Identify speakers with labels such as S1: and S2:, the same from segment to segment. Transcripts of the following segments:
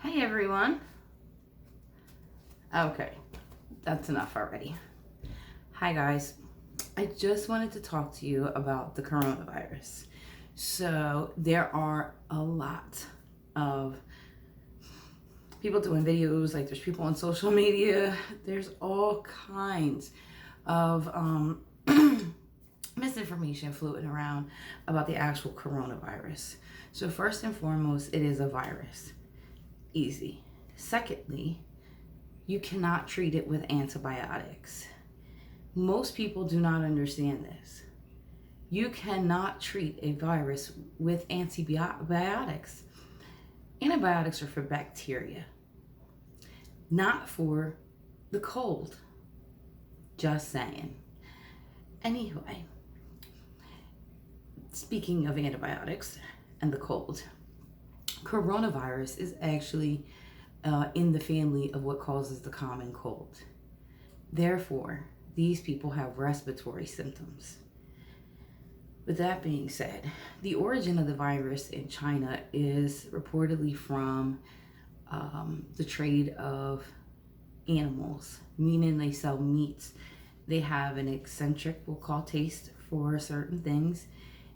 S1: Hi everyone. Okay, that's enough already. Hi guys. I just wanted to talk to you about the coronavirus. So, there are a lot of people doing videos, like there's people on social media, there's all kinds of misinformation floating around about the actual coronavirus. So, first and foremost, it is a virus. Easy. Secondly, you cannot treat it with antibiotics. Most people do not understand this. You cannot treat a virus with antibiotics. Antibiotics are for bacteria, not for the cold. Just saying. Anyway, speaking of antibiotics and the cold, coronavirus is actually in the family of what causes the common cold. Therefore, these people have respiratory symptoms. With that being said, the origin of the virus in China is reportedly from the trade of animals, meaning they sell meats. They have an eccentric, we'll call, taste for certain things.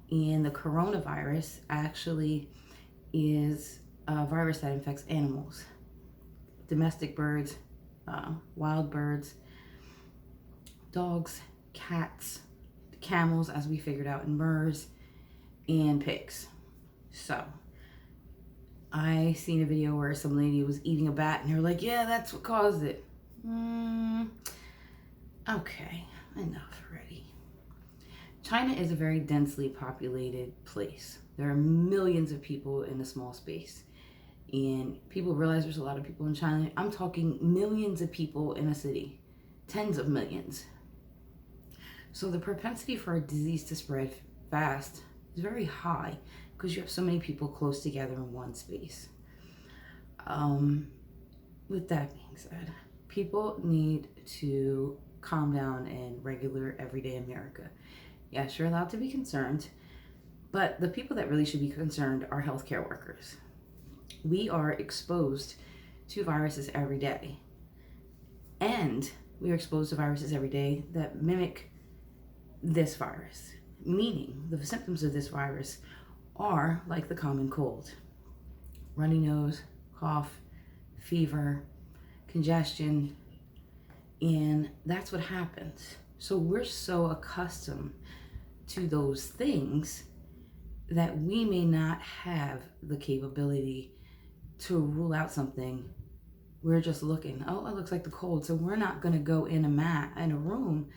S1: And the coronavirus actually is a virus that infects animals, domestic birds, wild birds, dogs, cats, camels, as we figured out in MERS, and pigs. So, I seen a video where some lady was eating a bat and they were like, yeah, that's what caused it. Okay, enough already. China is a very densely populated place. There are millions of people in a small space. And people realize there's a lot of people in China. I'm talking millions of people in a city, tens of millions. So the propensity for a disease to spread fast is very high because you have so many people close together in one space. With that being said, people need to calm down in regular, everyday America. Yes, you're allowed to be concerned, but the people that really should be concerned are healthcare workers. We are exposed to viruses every day, and we are exposed to viruses every day that mimic this virus, meaning the symptoms of this virus are like the common cold: runny nose, cough, fever, congestion, and that's what happens. So we're so accustomed to those things that we may not have the capability to rule out something. We're just looking, oh, it looks like the cold, so we're not going to go in a room.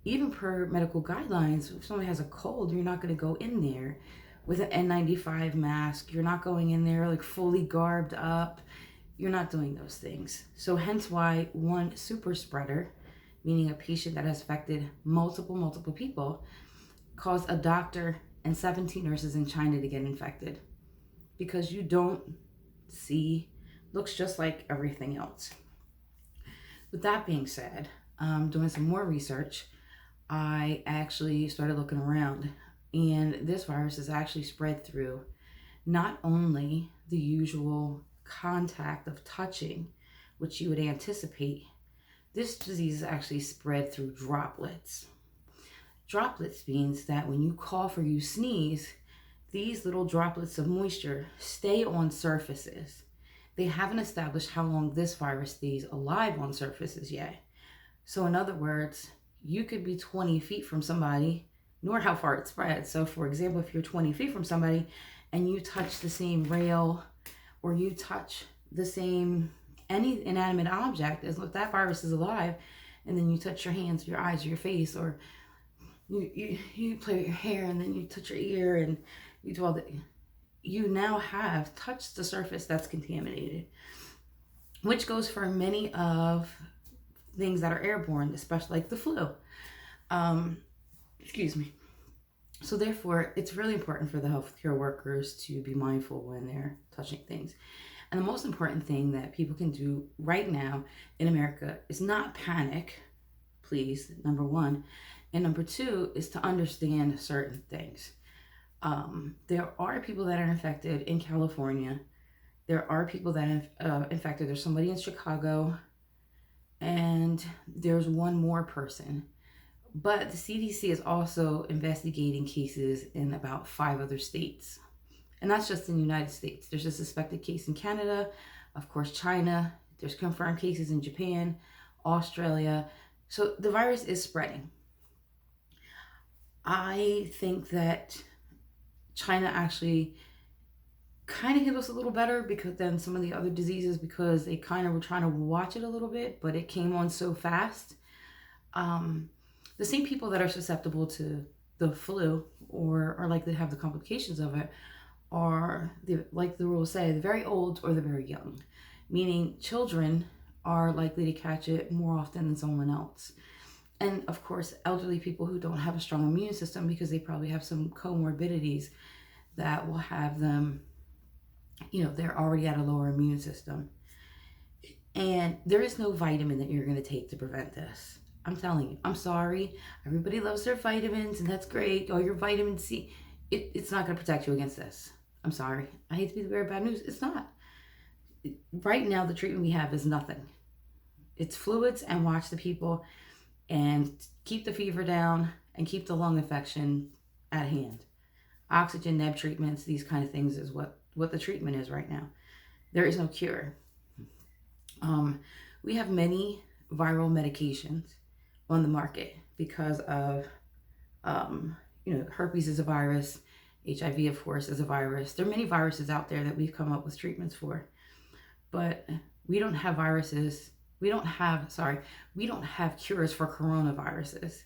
S1: Even per medical guidelines, if somebody has a cold, you're not going to go in there with an N95 mask. You're not going in there like fully garbed up. You're not doing those things. So hence why one super spreader, meaning a patient that has affected multiple people, caused a doctor and 17 nurses in China to get infected, because you don't see, looks just like everything else. With that being said, doing some more research, I actually started looking around, and this virus is actually spread through not only the usual contact of touching, which you would anticipate. This disease is actually spread through droplets. Droplets means that when you cough or you sneeze, these little droplets of moisture stay on surfaces. They haven't established how long this virus stays alive on surfaces yet. So in other words, you could be 20 feet from somebody, nor how far it spreads. So for example, if you're 20 feet from somebody and you touch the same rail or you touch the same, any inanimate object, as if that virus is alive, and then you touch your hands, your eyes, your face, or you play with your hair and then you touch your ear and you do all that, you now have touched the surface that's contaminated, which goes for many of things that are airborne, especially like the flu. Excuse me. So therefore, it's really important for the healthcare workers to be mindful when they're touching things. And the most important thing that people can do right now in America is not panic, please, number one. And number two is to understand certain things. There are people that are infected in California, There are people that have infected. There's somebody in Chicago, and there's one more person. But the CDC is also investigating cases in about 5 other states. And that's just in the United States. There's a suspected case in Canada, of course, China. There's confirmed cases in Japan, Australia. So the virus is spreading. I think that China actually kind of hit us a little better because than some of the other diseases, because they kind of were trying to watch it a little bit, but it came on so fast. The same people that are susceptible to the flu or are likely to have the complications of it are, like the rules say, the very old or the very young, meaning children are likely to catch it more often than someone else. And of course, elderly people who don't have a strong immune system because they probably have some comorbidities that will have them, they're already at a lower immune system. And there is no vitamin that you're going to take to prevent this. I'm telling you, I'm sorry. Everybody loves their vitamins, and that's great. Oh, your vitamin C. It's not going to protect you against this. I'm sorry. I hate to be the bearer of bad news. It's not. Right now, the treatment we have is nothing. It's fluids and watch the people and keep the fever down and keep the lung infection at hand. Oxygen, neb treatments, these kind of things is what the treatment is right now. There is no cure. We have many viral medications on the market because of, herpes is a virus, HIV, of course, is a virus. There are many viruses out there that we've come up with treatments for, but we don't have cures for coronaviruses.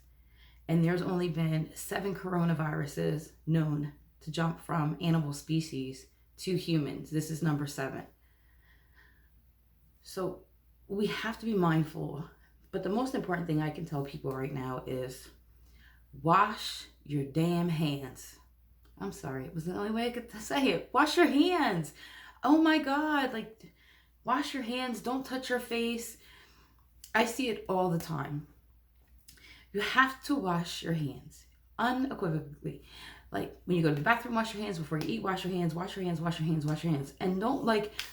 S1: And there's only been 7 coronaviruses known to jump from animal species to humans. This is number 7. So we have to be mindful. But the most important thing I can tell people right now is wash your damn hands. I'm sorry, it was the only way I could say it. Wash your hands. Oh my God, wash your hands. Don't touch your face. I see it all the time. You have to wash your hands unequivocally. Like when you go to the bathroom, wash your hands. Before you eat, wash your hands. Wash your hands, wash your hands, wash your hands. And don't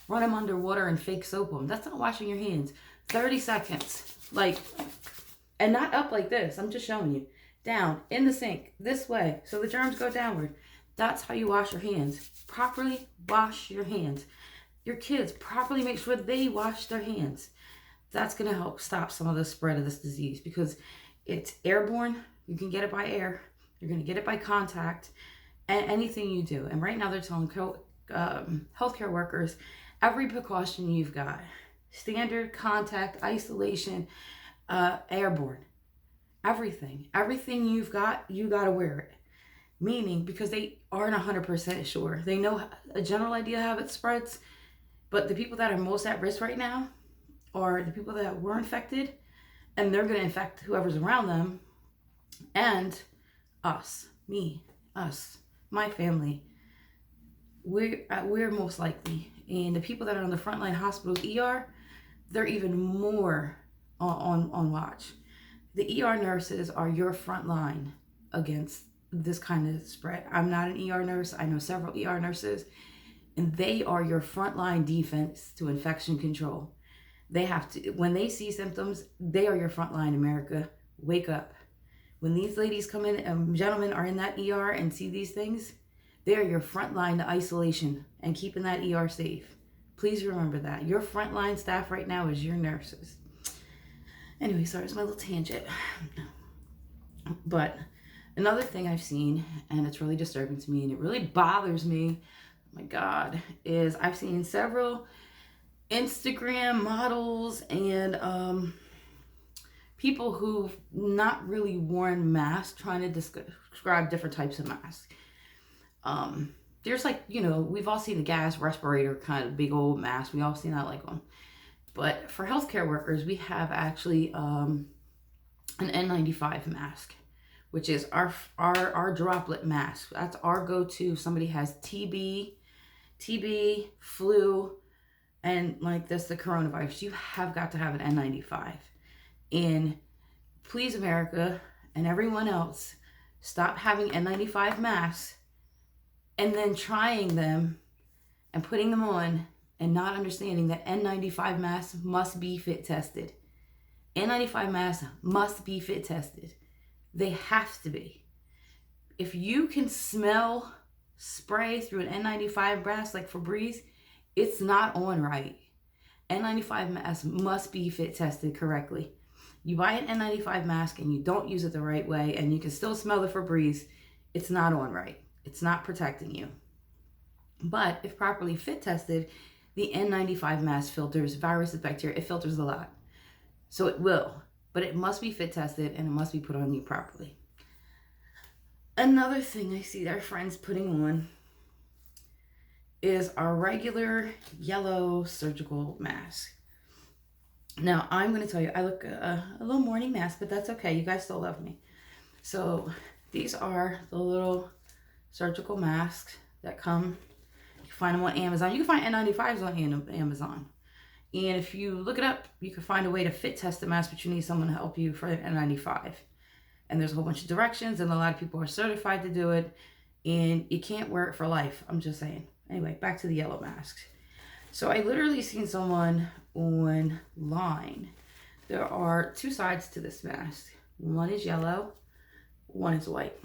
S1: run them under water and fake soap them. That's not washing your hands. 30 seconds. And not up like this. I'm just showing you. Down in the sink this way so the germs go downward. That's how you wash your hands. Properly wash your hands. Your kids, properly make sure they wash their hands. That's going to help stop some of the spread of this disease because it's airborne. You can get it by air. You're going to get it by contact and anything you do. And right now they're telling healthcare workers every precaution you've got. Standard, contact, isolation, airborne. Everything you've got, you got to wear it. Meaning, because they aren't 100% sure. They know a general idea how it spreads, but the people that are most at risk right now are the people that were infected, and they're going to infect whoever's around them, and us, my family. We're most likely. And the people that are on the frontline hospitals, ER, they're even more on watch. The ER nurses are your front line against this kind of spread. I'm not an ER nurse. I know several ER nurses, and they are your frontline defense to infection control. They have to, when they see symptoms, they are your frontline. America, wake up. When these ladies come in and gentlemen are in that ER and see these things, they are your frontline to isolation and keeping that ER safe. Please remember that. Your frontline staff right now is your nurses. Anyway, sorry, it's my little tangent. But another thing I've seen, and it's really disturbing to me, and it really bothers me, oh my God, is I've seen several Instagram models and people who've not really worn masks trying to describe different types of masks. There's we've all seen the gas respirator kind of big old mask. We all seen that one. But for healthcare workers, we have actually an N95 mask, which is our droplet mask. That's our go-to. If somebody has TB, flu, and the coronavirus, you have got to have an N95. And please, America and everyone else, stop having N95 masks and then trying them and putting them on and not understanding that N95 masks must be fit tested. N95 masks must be fit tested. They have to be. If you can smell spray through an N95 mask like Febreze, it's not on right. N95 masks must be fit tested correctly. You buy an N95 mask and you don't use it the right way and you can still smell the Febreze, it's not on right. It's not protecting you. But if properly fit tested, the N95 mask filters viruses, bacteria, it filters a lot. So it will, but it must be fit tested and it must be put on you properly. Another thing I see our friends putting on is our regular yellow surgical mask. Now, I'm going to tell you, I look a little morning mask, but that's okay. You guys still love me. So these are the little surgical masks that come. You can find them on Amazon. You can find N95s on Amazon. And if you look it up, you can find a way to fit test the mask, but you need someone to help you for N95. And there's a whole bunch of directions, and a lot of people are certified to do it. And you can't wear it for life. I'm just saying. Anyway, back to the yellow masks. So I literally seen someone online. There are two sides to this mask. One is yellow, one is white.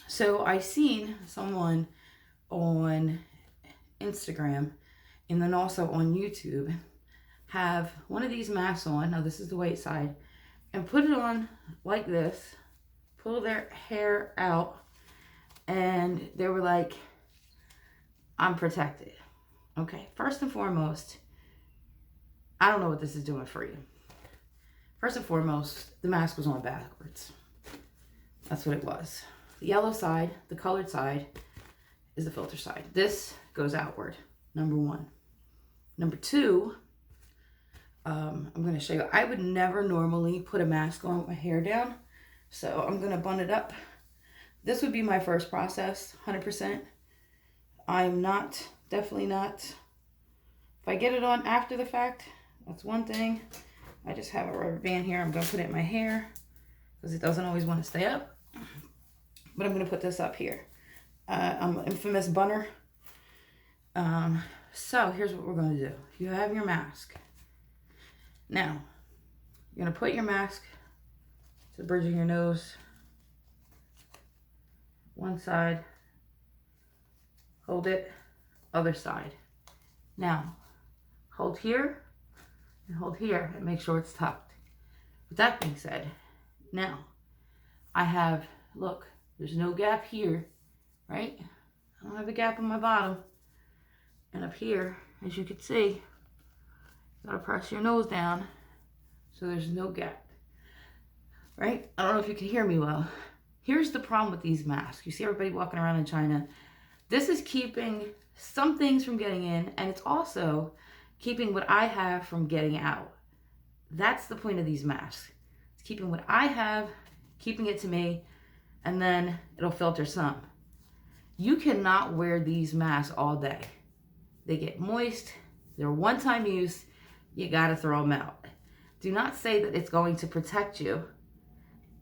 S1: So I seen someone on Instagram and then also on YouTube have one of these masks on. Now this is the white side, and put it on like this, pull their hair out, and they were like, I'm protected. Okay, first and foremost, I don't know what this is doing for you. First and foremost, the mask was on backwards. That's what it was. The yellow side, the colored side, is the filter side. This goes outward, number one. Number two, I'm going to show you. I would never normally put a mask on with my hair down, so I'm going to bun it up. This would be my first process, 100%. I'm not, definitely not. If I get it on after the fact, that's one thing. I just have a rubber band here. I'm going to put it in my hair because it doesn't always want to stay up. But I'm going to put this up here. I'm an infamous bunner. So here's what we're going to do. You have your mask. Now, you're going to put your mask to the bridge of your nose. One side. Hold it. Other side. Now, hold here and hold here and make sure it's tucked. With that being said, now I have, look, there's no gap here, right? I don't have a gap on my bottom. And up here, as you can see, you gotta press your nose down so there's no gap, right? I don't know if you can hear me well. Here's the problem with these masks. You see everybody walking around in China. This is keeping some things from getting in, and it's also keeping what I have from getting out. That's the point of these masks. It's keeping what I have, keeping it to me, and then it'll filter some. You cannot wear these masks all day. They get moist, they're one-time use, you gotta throw them out. Do not say that it's going to protect you.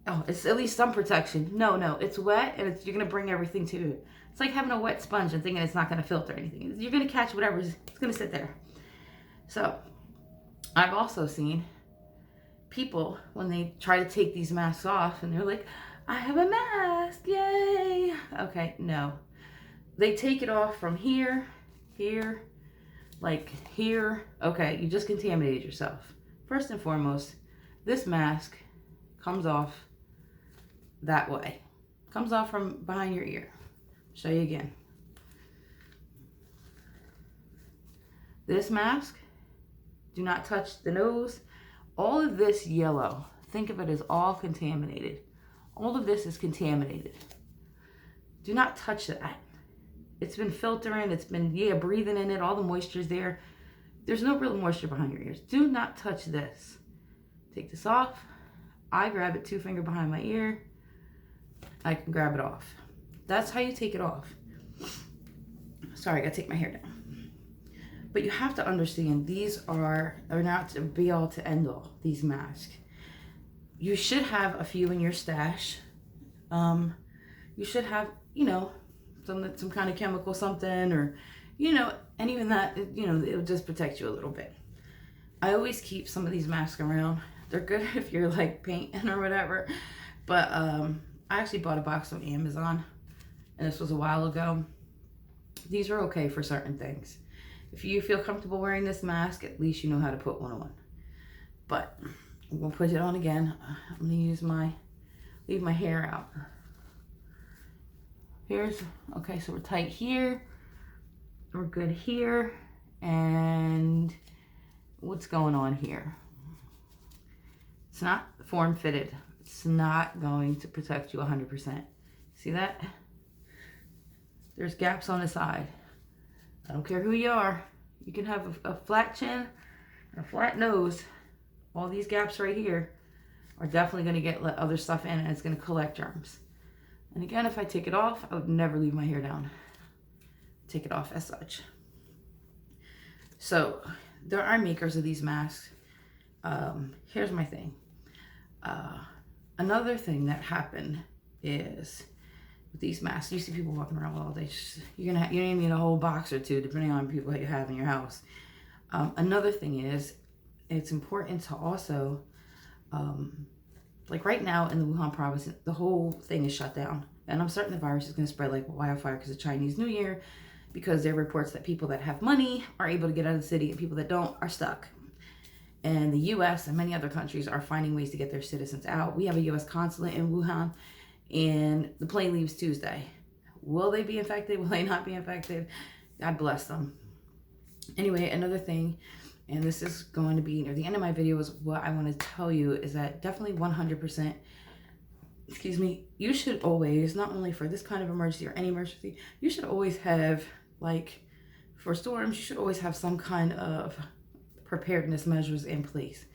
S1: Oh, it's at least some protection. No, it's wet and you're gonna bring everything to it. It's like having a wet sponge and thinking it's not gonna filter anything. You're gonna catch whatever, it's gonna sit there. So, I've also seen people, when they try to take these masks off and they're like, I have a mask, yay. Okay, no. They take it off from here, like here. Okay, you just contaminated yourself. First and foremost, this mask comes off that way. Comes off from behind your ear. Show you again. This mask, do not touch the nose. All of this yellow, think of it as all contaminated. All of this is contaminated. Do not touch that. It's been filtering, it's been, breathing in it, all the moisture's there. There's no real moisture behind your ears. Do not touch this. Take this off. I grab it 2 finger behind my ear. I can grab it off. That's how you take it off. Sorry, I gotta take my hair down. But you have to understand, these are not to be all to end all, these masks. You should have a few in your stash. You should have, some kind of chemical something, or And even that, it'll just protect you a little bit. I always keep some of these masks around. They're good if you're like painting or whatever. But I actually bought a box on Amazon, and this was a while ago. These are okay for certain things. If you feel comfortable wearing this mask, at least you know how to put one on. But I'm gonna put it on again. I'm gonna leave my hair out. Okay, so we're tight here. We're good here. And what's going on here? It's not form fitted. It's not going to protect you 100%. See that? There's gaps on the side. I don't care who you are. You can have a flat chin and a flat nose. All these gaps right here are definitely going to let other stuff in, and it's going to collect germs. And again, if I take it off, I would never leave my hair down. Take it off as such. So there are makers of these masks. Here's my thing. Another thing that happened is with these masks, you see people walking around all day. You need a whole box or two, depending on people that you have in your house. Another thing is, it's important to also, like right now in the Wuhan province, the whole thing is shut down. And I'm certain the virus is going to spread like wildfire because of Chinese New Year, because there are reports that people that have money are able to get out of the city and people that don't are stuck. And the U.S. and many other countries are finding ways to get their citizens out. We have a U.S. consulate in Wuhan, and the plane leaves Tuesday. Will they be infected? Will they not be infected? God bless them. Anyway, another thing, and this is going to be near the end of my video, is what I want to tell you is that definitely 100%, you should always, not only for this kind of emergency or any emergency, you should always have, like, for storms, you should always have some kind of preparedness measures in place.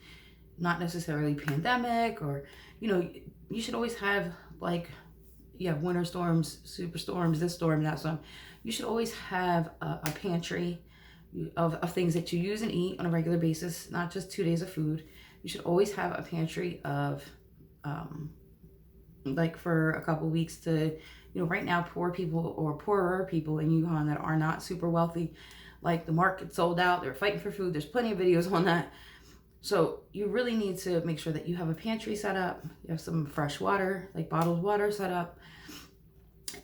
S1: Not necessarily pandemic, or, you should always have, like, winter storms, super storms, this storm, that storm. You should always have a pantry of things that you use and eat on a regular basis, not just 2 days of food. You should always have a pantry of, like, for a couple weeks to, right now, poor people or poorer people in Wuhan that are not super wealthy, like, the market sold out, they're fighting for food. There's plenty of videos on that. So you really need to make sure that you have a pantry set up, you have some fresh water, like bottled water set up,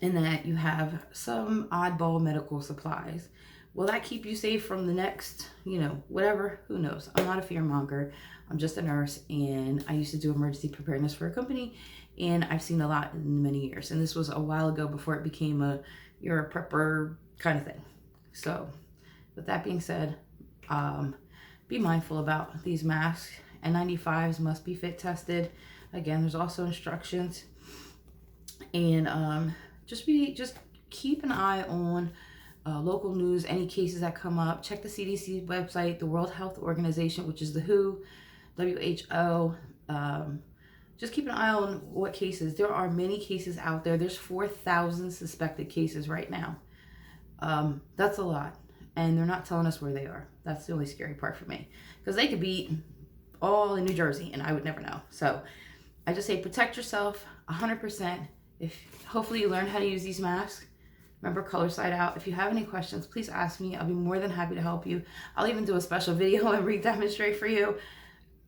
S1: and that you have some oddball medical supplies. Will that keep you safe from the next, whatever? Who knows? I'm not a fearmonger. I'm just a nurse, and I used to do emergency preparedness for a company, and I've seen a lot in many years. And this was a while ago before it became you're a prepper kind of thing. So with that being said, be mindful about these masks. N95s must be fit tested. Again, there's also instructions. And just keep an eye on local news, any cases that come up. Check the CDC website, the World Health Organization, which is the WHO, WHO. Just keep an eye on what cases. There are many cases out there. There's 4,000 suspected cases right now. That's a lot. And they're not telling us where they are. That's the only scary part for me. Because they could be all in New Jersey, and I would never know. So I just say protect yourself 100%. Hopefully you learn how to use these masks. Remember, color side out. If you have any questions, please ask me. I'll be more than happy to help you. I'll even do a special video and re-demonstrate for you.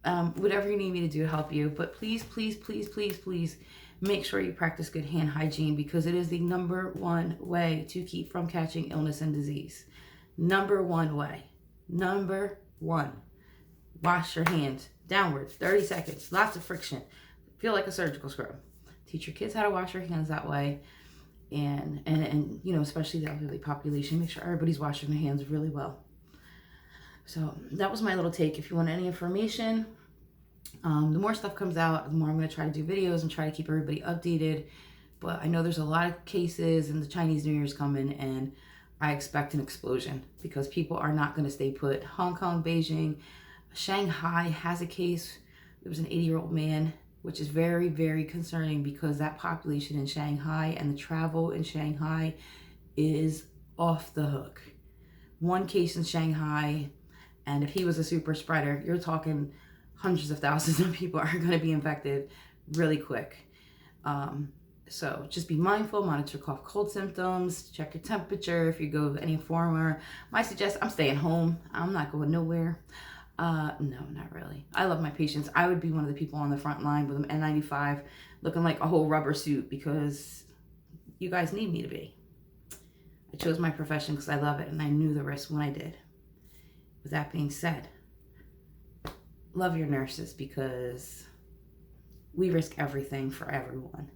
S1: Whatever you need me to do to help you. But please, please, please, please, please make sure you practice good hand hygiene, because it is the #1 way to keep from catching illness and disease. #1 way. #1. Wash your hands downwards, 30 seconds, lots of friction. Feel like a surgical scrub. Teach your kids how to wash their hands that way. And especially the elderly population, make sure everybody's washing their hands really well. So that was my little take. If you want any information, the more stuff comes out, the more I'm going to try to do videos and try to keep everybody updated. But I know there's a lot of cases, and the Chinese New Year is coming, and I expect an explosion because people are not going to stay put. Hong Kong, Beijing, Shanghai has a case. There was an 80-year-old man, which is very, very concerning, because that population in Shanghai and the travel in Shanghai is off the hook. One case in Shanghai, and if he was a super spreader, you're talking hundreds of thousands of people are going to be infected really quick. So just be mindful, monitor cough, cold symptoms, check your temperature. If you go to any foreigner, I'm staying home. I'm not going nowhere. No, not really. I love my patients. I would be one of the people on the front line with an N95 looking like a whole rubber suit because you guys need me to be. I chose my profession because I love it and I knew the risk when I did. With that being said, love your nurses because we risk everything for everyone.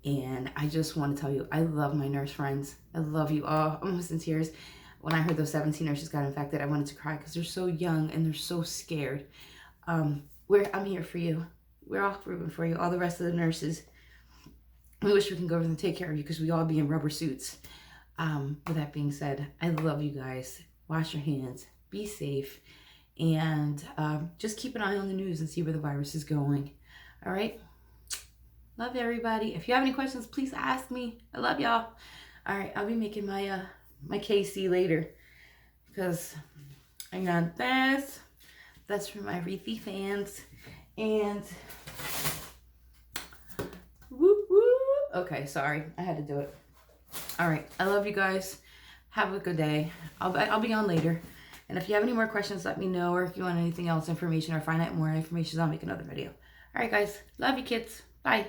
S1: And I just want to tell you, I love my nurse friends. I love you all. I'm almost in tears. When I heard those 17 nurses got infected, I wanted to cry because they're so young and they're so scared. I'm here for you. We're all rooting for you. All the rest of the nurses. We wish we can go over and take care of you because we all be in rubber suits. With that being said, I love you guys. Wash your hands. Be safe. And just keep an eye on the news and see where the virus is going. All right? Love everybody. If you have any questions, please ask me. I love y'all. All right, I'll be making my my KC later because I got this. That's for my Reethi fans. And whoop whoop. Okay, sorry, I had to do it. All right, I love you guys. Have a good day. I'll be on later. And if you have any more questions, let me know. Or if you want anything else, information, or find out more information, I'll make another video. All right, guys. Love you, kids. Bye.